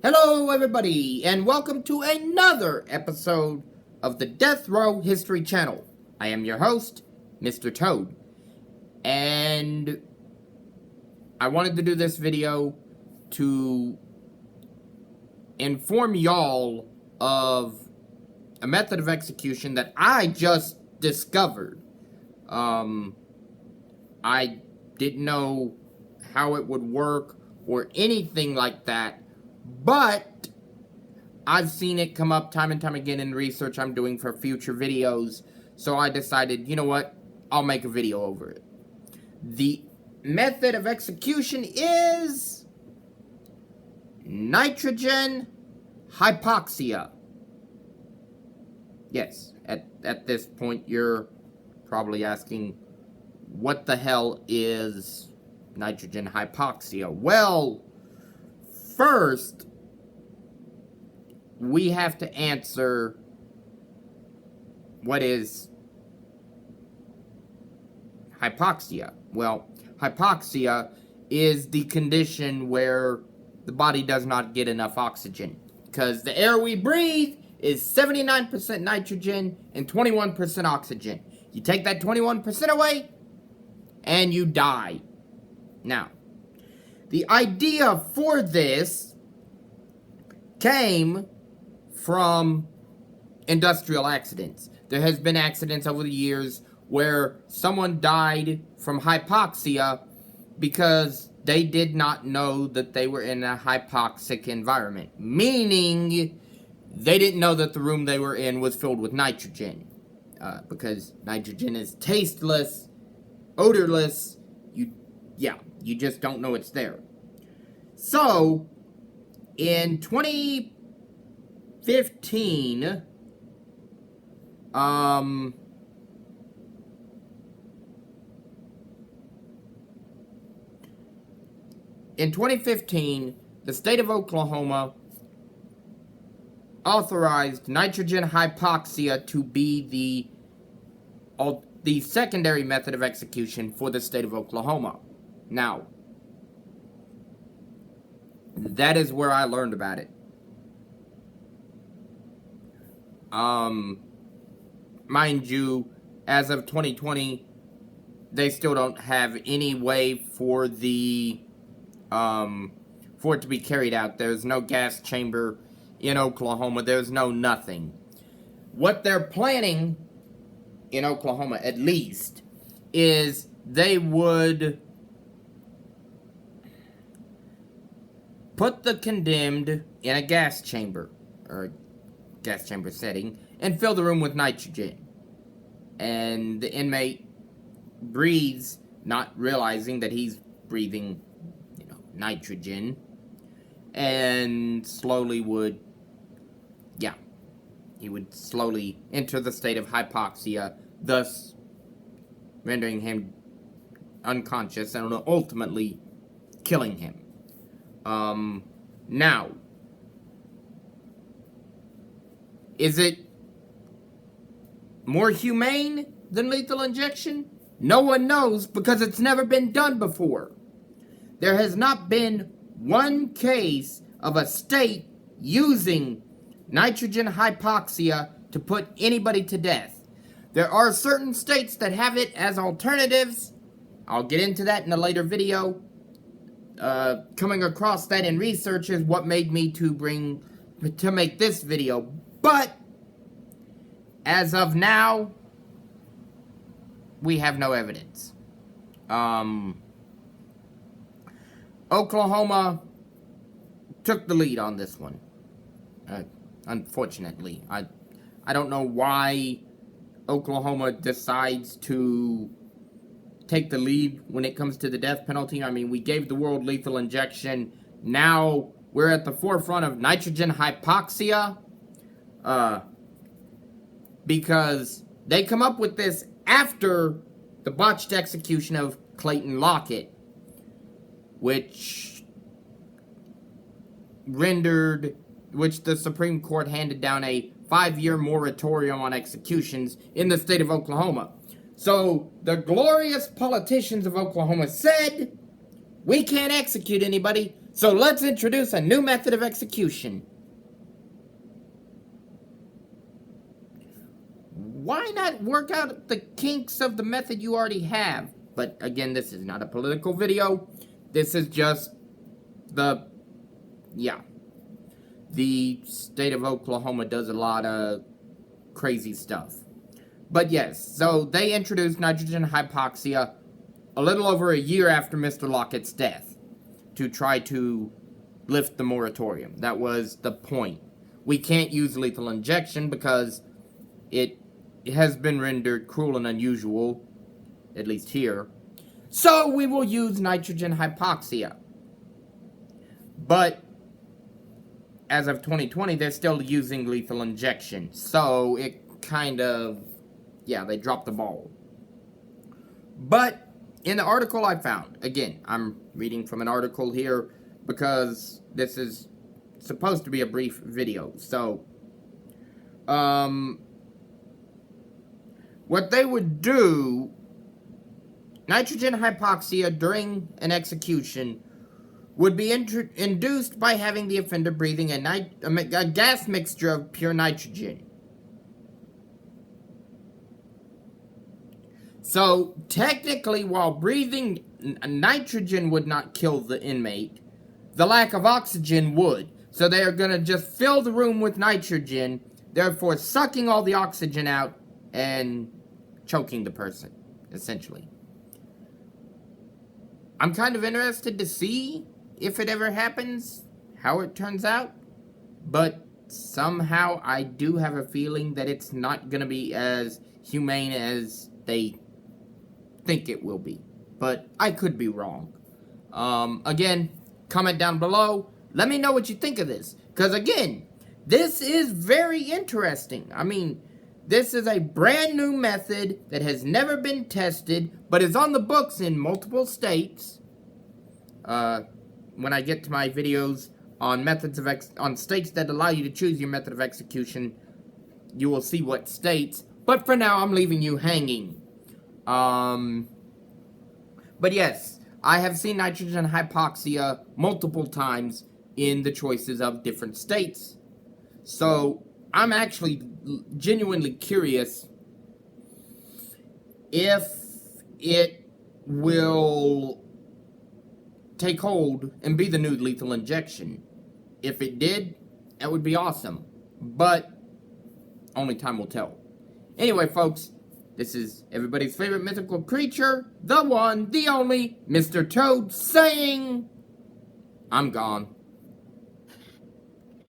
Hello, everybody, and welcome to another episode of the Death Row History Channel. I am your host, Mr. Toad, and I wanted to do this video to inform y'all of a method of execution that I just discovered. I didn't know how it would work or anything like that, but I've seen it come up time and time again in research I'm doing for future videos, so I decided, you know what, I'll make a video over it. The method of execution is nitrogen hypoxia. Yes, at this point you're probably asking, what the hell is nitrogen hypoxia? Well, first, we have to answer what is hypoxia. Well, hypoxia is the condition where the body does not get enough oxygen, because the air we breathe is 79% nitrogen and 21% oxygen. You take that 21% away, and you die. Now, the idea for this came from industrial accidents. There has been accidents over the years where someone died from hypoxia because they did not know that they were in a hypoxic environment, meaning they didn't know that the room they were in was filled with nitrogen, because nitrogen is tasteless, odorless. You just don't know it's there. So, in 2015, the state of Oklahoma authorized nitrogen hypoxia to be the secondary method of execution for the state of Oklahoma. Now, that is where I learned about it. Mind you, as of 2020, they still don't have any way for the, for it to be carried out. There's no gas chamber in Oklahoma. There's no nothing. What they're planning, in Oklahoma at least, is they would put the condemned in a gas chamber, or gas chamber setting, and fill the room with nitrogen. And the inmate breathes, not realizing that he's breathing, nitrogen, and slowly would, he would slowly enter the state of hypoxia, thus rendering him unconscious and ultimately killing him. Now, is it more humane than lethal injection? No one knows, because it's never been done before. There has not been one case of a state using nitrogen hypoxia to put anybody to death. There are certain states that have it as alternatives. I'll get into that in a later video. Coming across that in research is what made me to make this video. But as of now, we have no evidence. Oklahoma took the lead on this one. Unfortunately, I don't know why Oklahoma decides to take the lead when it comes to the death penalty. I mean, we gave the world lethal injection. Now we're at the forefront of nitrogen hypoxia, because they come up with this after the botched execution of Clayton Lockett, which the Supreme Court handed down a 5-year moratorium on executions in the state of Oklahoma. So, the glorious politicians of Oklahoma said, we can't execute anybody, So let's introduce a new method of execution. Why not work out the kinks of the method you already have? But again, this is not a political video. This is just the state of Oklahoma does a lot of crazy stuff. But yes, so they introduced nitrogen hypoxia a little over a year after Mr. Lockett's death to try to lift the moratorium. That was the point. We can't use lethal injection because it has been rendered cruel and unusual, at least here. So we will use nitrogen hypoxia. But as of 2020, they're still using lethal injection. So it kind of, they dropped the ball. But in the article I found, again, I'm reading from an article here because this is supposed to be a brief video. So, what they would do, nitrogen hypoxia during an execution would be induced by having the offender breathing a gas mixture of pure nitrogen. So, technically, while breathing nitrogen would not kill the inmate, the lack of oxygen would. So they are going to just fill the room with nitrogen, therefore sucking all the oxygen out and choking the person, essentially. I'm kind of interested to see if it ever happens, how it turns out, but somehow I do have a feeling that it's not going to be as humane as they think it will be, but I could be wrong. Again, comment down below. Let me know what you think of this, because again, this is very interesting. I mean, this is a brand new method that has never been tested, but is on the books in multiple states. When I get to my videos on on states that allow you to choose your method of execution, you will see what states. But for now, I'm leaving you hanging. But yes, I have seen nitrogen hypoxia multiple times in the choices of different states. So, I'm actually genuinely curious if it will take hold and be the new lethal injection. If it did, that would be awesome. But only time will tell. Anyway, folks, this is everybody's favorite mythical creature, the one, the only, Mr. Toad, saying, I'm gone.